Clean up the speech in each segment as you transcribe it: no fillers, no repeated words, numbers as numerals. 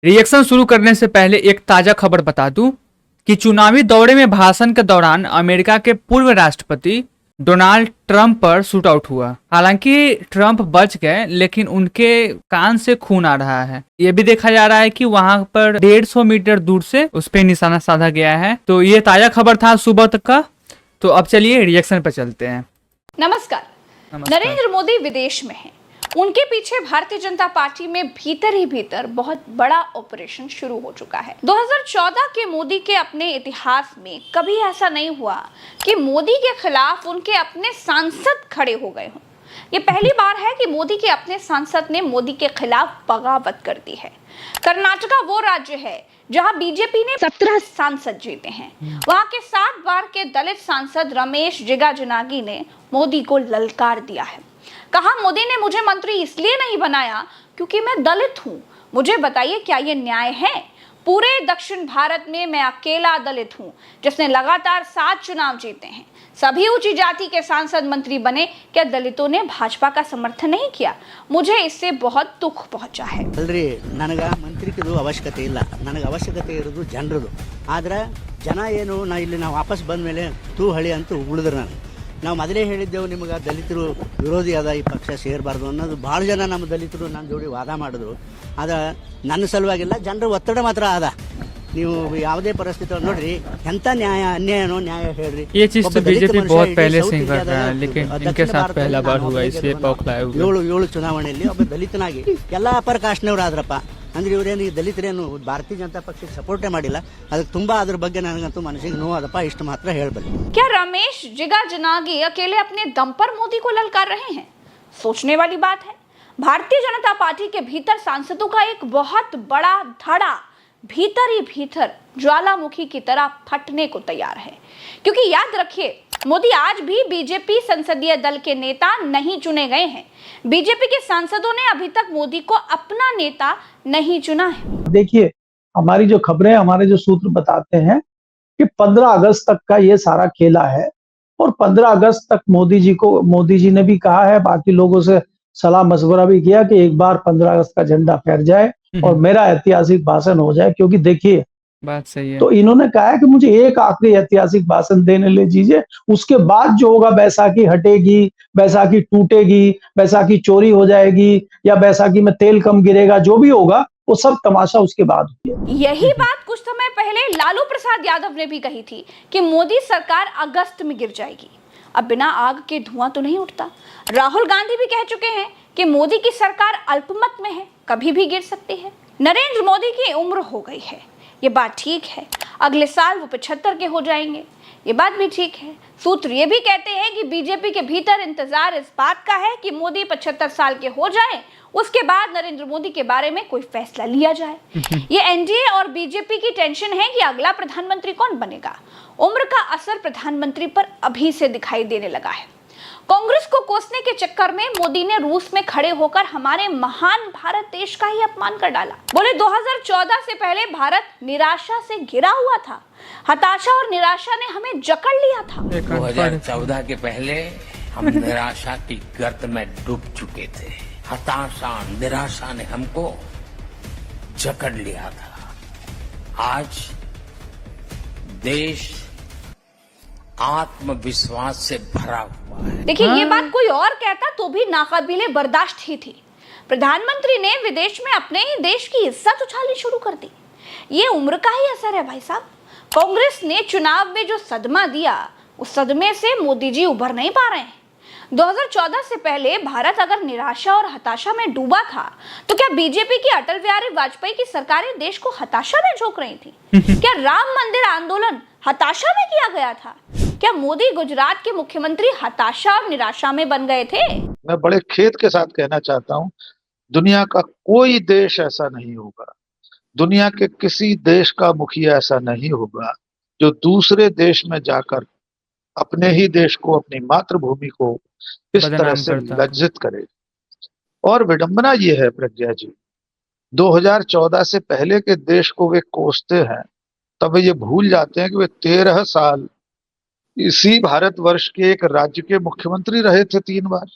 Reaction शुरू करने से पहले एक ताजा खबर बता दूं कि चुनावी दौरे में भाषण के दौरान अमेरिका के पूर्व राष्ट्रपति डोनाल्ड ट्रंप पर शूट आउट हुआ। हालांकि ट्रंप बच गए, लेकिन उनके कान से खून आ रहा है। ये भी देखा जा रहा है कि वहां पर 150 मीटर दूर से उस पर निशाना साधा गया है। तो ये ताजा खबर था सुबह तक का। तो अब चलिए रिएक्शन पर चलते हैं। नमस्कार। नरेंद्र मोदी विदेश में हैं। उनके पीछे भारतीय जनता पार्टी में भीतर ही भीतर बहुत बड़ा ऑपरेशन शुरू हो चुका है। 2014 के मोदी के अपने इतिहास में कभी ऐसा नहीं हुआ कि मोदी के खिलाफ उनके अपने सांसद खड़े हो गए हों। ये पहली बार है कि मोदी के अपने सांसद ने मोदी के खिलाफ बगावत कर दी है। कर्नाटका वो राज्य है जहां बीजेपी ने 17 सांसद जीते हैं। वहां के 7 बार के दलित सांसद रमेश जिगाजनागी ने मोदी को ललकार दिया है। कहा, मोदी ने मुझे मंत्री इसलिए नहीं बनाया क्योंकि मैं दलित हूं। मुझे बताइए, क्या ये न्याय है? पूरे दक्षिण भारत में मैं अकेला दलित हूं जिसने लगातार 7 चुनाव जीते हैं। सभी ऊंची जाति के सांसद मंत्री बने। क्या दलितों ने भाजपा का समर्थन नहीं किया? मुझे इससे बहुत दुख पहुंचा है। अल्री ನನಗ ಮಂತ್ರಿಕದು ಅವಶ್ಯಕತೆ ಇಲ್ಲ, ನನಗೆ ಅವಶ್ಯಕತೆ ಇರೋದು ಜನರದು. ಆದ್ರೆ ಜನ ಏನು ನಾವು ವಾಪಸ್ ಬಂದ ಮೇಲೆ ತೂ ಹಳಿ ಅಂತ ಉಗುಳಿದ್ರು. ನಾವು ಮೊದಲೇ ಹೇಳಿದ್ದೆವು ನಿಮಗೆ ದಲಿತರು ವಿರೋಧಿ ಅದ, ಈ ಪಕ್ಷ ಸೇರಬಾರ್ದು ಅನ್ನೋದು ಭಾಳ ಜನ ನಮ್ಮ ದಲಿತರು ನನ್ನ ಜೋಡಿ ವಾದ ಮಾಡಿದ್ರು. ಆದ್ರೆ ನನ್ನ ಸಲುವಾಗಿಲ್ಲ, ಜನರ ಒತ್ತಡ ಮಾತ್ರ ಅದ. ನೀವು ಯಾವುದೇ ಪರಿಸ್ಥಿತಿ ನೋಡ್ರಿ, ಎಂತ ನ್ಯಾಯ ಅನ್ಯಾಯನೋ ನ್ಯಾಯ ಹೇಳ್ರಿ. ये चीज तो बीजेपी बहुत पहले से ही कर रहा है, लेकिन इनके साथ पहला बार हुआ, इसलिए बौखलाए हुए। ಏಳು ಚುನಾವಣೆಯಲ್ಲಿ ಒಬ್ಬ ದಲಿತನಾಗಿ ಎಲ್ಲ ಅಪರ ಕಾಸ್ಟ್ನವ್ರು ಆದ್ರಪ್ಪ. ಅಂದ್ರೆ ಇವರೇನು ದಲಿತರೇನು ಭಾರತೀಯ ಜನತಾ ಪಕ್ಷಕ್ಕೆ ಸಪೋರ್ಟೇ ಮಾಡಿಲ್ಲ. ಅದಕ್ಕೆ ತುಂಬಾ ಅದ್ರ ಬಗ್ಗೆ ನನಗಂತೂ ಮನಸ್ಸಿಗೆ ನೋವಾದಪ್ಪ. ಇಷ್ಟು ಮಾತ್ರ ಹೇಳಬಲ್ಲೆ. क्या रमेश जिगाजनागी अकेले अपने दम पर मोदी को ललकार रहे हैं? सोचने वाली बात है। भारतीय जनता पार्टी के भीतर सांसदों का एक बहुत बड़ा धड़ा भीतर ही भीतर ज्वालामुखी की तरह फटने को तैयार है। क्योंकि याद रखिए, मोदी आज भी बीजेपी संसदीय दल के नेता नहीं चुने गए हैं। बीजेपी के सांसदों ने अभी तक मोदी को अपना नेता नहीं चुना है। देखिए, हमारी जो खबरें, हमारे जो सूत्र बताते हैं कि 15 अगस्त तक का ये सारा खेला है और 15 अगस्त तक मोदी जी ने भी कहा है, बाकी लोगों से सलाह मशवरा भी किया कि एक बार 15 अगस्त का झंडा फहर जाए और मेरा ऐतिहासिक भाषण हो जाए। क्योंकि देखिए, बात सही है। तो इन्होंने कहा है कि मुझे एक आखिरी ऐतिहासिक भाषण देने ले दीजिए, उसके बाद जो होगा, बैसाखी हटेगी, बैसाखी टूटेगी, बैसाखी चोरी हो जाएगी या बैसाखी में तेल कम गिरेगा, जो भी होगा वो सब तमाशा उसके बाद हुई। यही बात कुछ समय पहले लालू प्रसाद यादव ने भी कही थी कि मोदी सरकार अगस्त में गिर जाएगी। अब बिना आग के धुआं तो नहीं उठता। राहुल गांधी भी कह चुके हैं कि मोदी की सरकार अल्पमत में है, कभी भी गिर सकती है। नरेंद्र मोदी की उम्र हो गई है, ये बात ठीक है। अगले साल वो 75 के हो जाएंगे, ये बात भी ठीक है। सूत्र ये भी कहते हैं कि बीजेपी के भीतर इंतजार इस बात का है कि मोदी 75 साल के हो जाए, उसके बाद नरेंद्र मोदी के बारे में कोई फैसला लिया जाए। ये एनडीए और बीजेपी की टेंशन है कि अगला प्रधानमंत्री कौन बनेगा। उम्र का असर प्रधानमंत्री पर अभी से दिखाई देने लगा है। कांग्रेस को कोसने के चक्कर में मोदी ने रूस में खड़े होकर हमारे महान भारत देश का ही अपमान कर डाला। बोले 2014 से पहले भारत निराशा से घिरा हुआ था। हताशा और निराशा ने हमें जकड़ लिया था। 2014 के पहले हम निराशा की गर्त में डूब चुके थे। हताशा निराशा ने हमको जकड़ लिया था। आज देश आत्मविश्वास से भरा हुआ है। देखिए, ये बात कोई और कहता तो भी नाकाबिले बर्दाश्त ही थी। प्रधानमंत्री ने विदेश में अपने ही देश की इज्जत उछालनी शुरू कर दी। ये उम्र का ही असर है भाई साहब। कांग्रेस ने चुनाव में जो सदमा दिया, उस सदमे से मोदी जी उभर नहीं पा रहे हैं। 2014 से पहले भारत अगर निराशा और हताशा में डूबा था, तो क्या बीजेपी की अटल बिहारी वाजपेयी की सरकारें देश को हताशा में झोंक रही थी? क्या राम मंदिर आंदोलन हताशा में किया गया था? क्या मोदी गुजरात के मुख्यमंत्री हताशा और निराशा में बन गए थे? मैं बड़े खेद के साथ कहना चाहता हूं, दुनिया का कोई देश ऐसा नहीं होगा, दुनिया के किसी देश का मुखिया ऐसा नहीं होगा जो दूसरे देश में जाकर अपने ही देश को, अपनी मातृभूमि को इस तरह से लज्जित करे। और विडंबना ये है प्रज्ञा जी, 2014 से पहले के देश को वे कोसते हैं, तब ये भूल जाते हैं कि वे 13 साल इसी भारतवर्ष के एक राज्य के मुख्यमंत्री रहे थे 3 बार।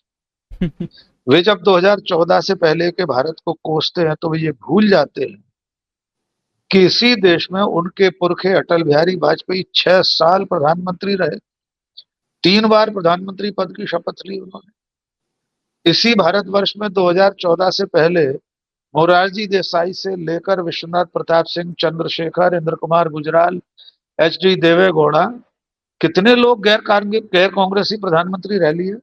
वे जब 2014 से पहले के भारत को कोसते हैं तो वे ये भूल जाते हैं किसी देश में उनके पुरखे अटल बिहारी वाजपेयी 6 साल प्रधानमंत्री रहे, 3 बार प्रधानमंत्री पद की शपथ ली उन्होंने। इसी भारतवर्ष में 2014 से पहले मोरारजी देसाई से लेकर विश्वनाथ प्रताप सिंह, चंद्रशेखर, इंद्र कुमार गुजराल, एच.डी. देवेगौड़ा, कितने लोग गैर कांग्रेसी प्रधानमंत्री रह लिए।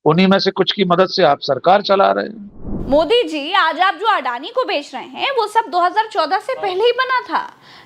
उन्हीं में से कुछ की मदद से आप सरकार चला रहे हैं। मोदी जी, आज आप जो अडानी को बेच रहे हैं वो सब 2014 से पहले ही बना था।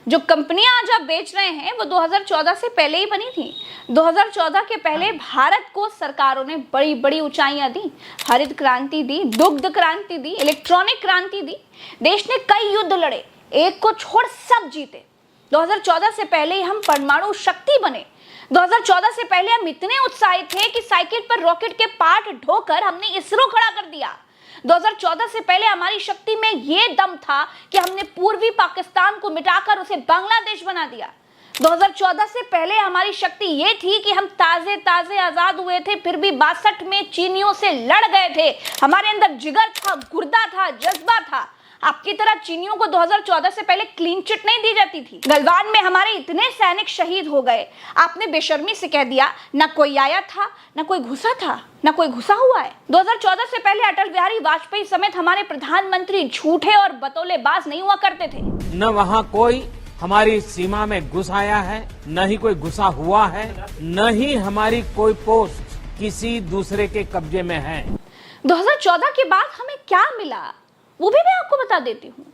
जो कंपनियां आज आप बेच रहे हैं वो 2014 से पहले ही बनी थी। 2014 के पहले भारत को सरकारों ने बड़ी बड़ी ऊंचाइयां दी, हरित क्रांति दी, दुग्ध क्रांति दी, इलेक्ट्रॉनिक क्रांति दी। देश ने कई युद्ध लड़े, एक को छोड़ सब जीते। 2014 से पहले ही हम परमाणु शक्ति बने। 2014 से पहले हम इतने उत्साहित थे कि साइकिल पर रॉकेट के पार्ट ढोकर हमने इसरो खड़ा कर दिया। 2014 से पहले हमारी शक्ति में ये दम था कि हमने पूर्वी पाकिस्तान को मिटाकर उसे बांग्लादेश बना दिया। 2014 से पहले हमारी शक्ति ये थी कि हम ताजे ताजे आजाद हुए थे, फिर भी 62 में चीनियों से लड़ गए थे। हमारे अंदर जिगर था, गुर्दा था, जज्बा था। आपकी तरह चीनियों को 2014 से पहले क्लीन चिट नहीं दी जाती थी। गलवान में हमारे इतने सैनिक शहीद हो गए, आपने बेशर्मी से कह दिया ना कोई आया था, ना कोई घुसा था, ना कोई घुसा हुआ है। 2014 से पहले अटल बिहारी वाजपेयी समेत हमारे प्रधानमंत्री झूठे और बतौलेबाज नहीं हुआ करते थे। न वहाँ कोई हमारी सीमा में घुस आया है, न ही कोई घुसा हुआ है, न ही हमारी कोई पोस्ट किसी दूसरे के कब्जे में है। 2014 के बाद हमें क्या मिला वो भी मैं आपको बता देती हूँ।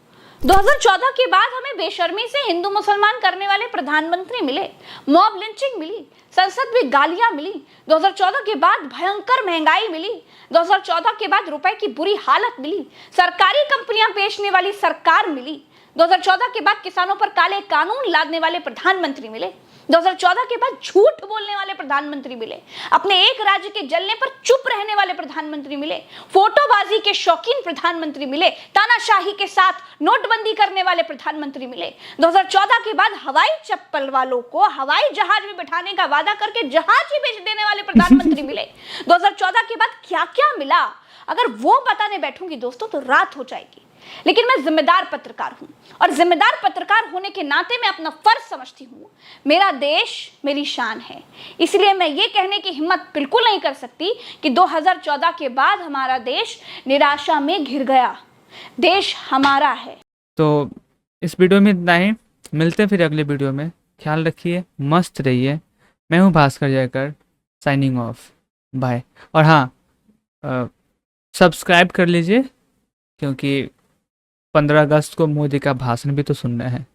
2014 के बाद हमें बेशर्मी से हिंदू मुसलमान करने वाले प्रधानमंत्री मिले, मॉब लिंचिंग मिली, संसद में गालियां मिली। 2014 के बाद भयंकर महंगाई मिली। 2014 के बाद रुपए की बुरी हालत मिली, सरकारी कंपनियां बेचने वाली सरकार मिली। 2014 के बाद किसानों पर काले कानून लादने वाले प्रधानमंत्री मिले। 2014 के बाद झूठ बोलने वाले प्रधानमंत्री मिले, अपने एक राज्य के जलने पर चुप रहने वाले प्रधानमंत्री मिले, फोटोबाजी के शौकीन प्रधानमंत्री मिले, तानाशाही के साथ नोटबंदी करने वाले प्रधानमंत्री मिले। 2014 के बाद हवाई चप्पल वालों को हवाई जहाज में बिठाने का वादा करके जहाज ही बेच देने वाले प्रधानमंत्री मिले। 2014 के बाद क्या क्या मिला अगर वो बताने बैठूंगी दोस्तों तो रात हो जाएगी। लेकिन मैं जिम्मेदार पत्रकार हूं और जिम्मेदार पत्रकार होने के नाते मैं अपना फर्ज समझती हूं। मेरा देश मेरी शान है, इसलिए मैं ये कहने की हिम्मत बिल्कुल नहीं कर सकती कि 2014 के बाद हमारा देश निराशा में घिर गया। देश हमारा है। तो इस वीडियो में इतना ही, मिलते हैं फिर अगले वीडियो में। ख्याल रखिए, मस्त रहिए। मैं हूँ Bhaskar Jaykar, signing off, bye. और हाँ, सब्सक्राइब कर लीजिए क्योंकि 15 अगस्त को मोदी का भाषण भी तो सुनना है।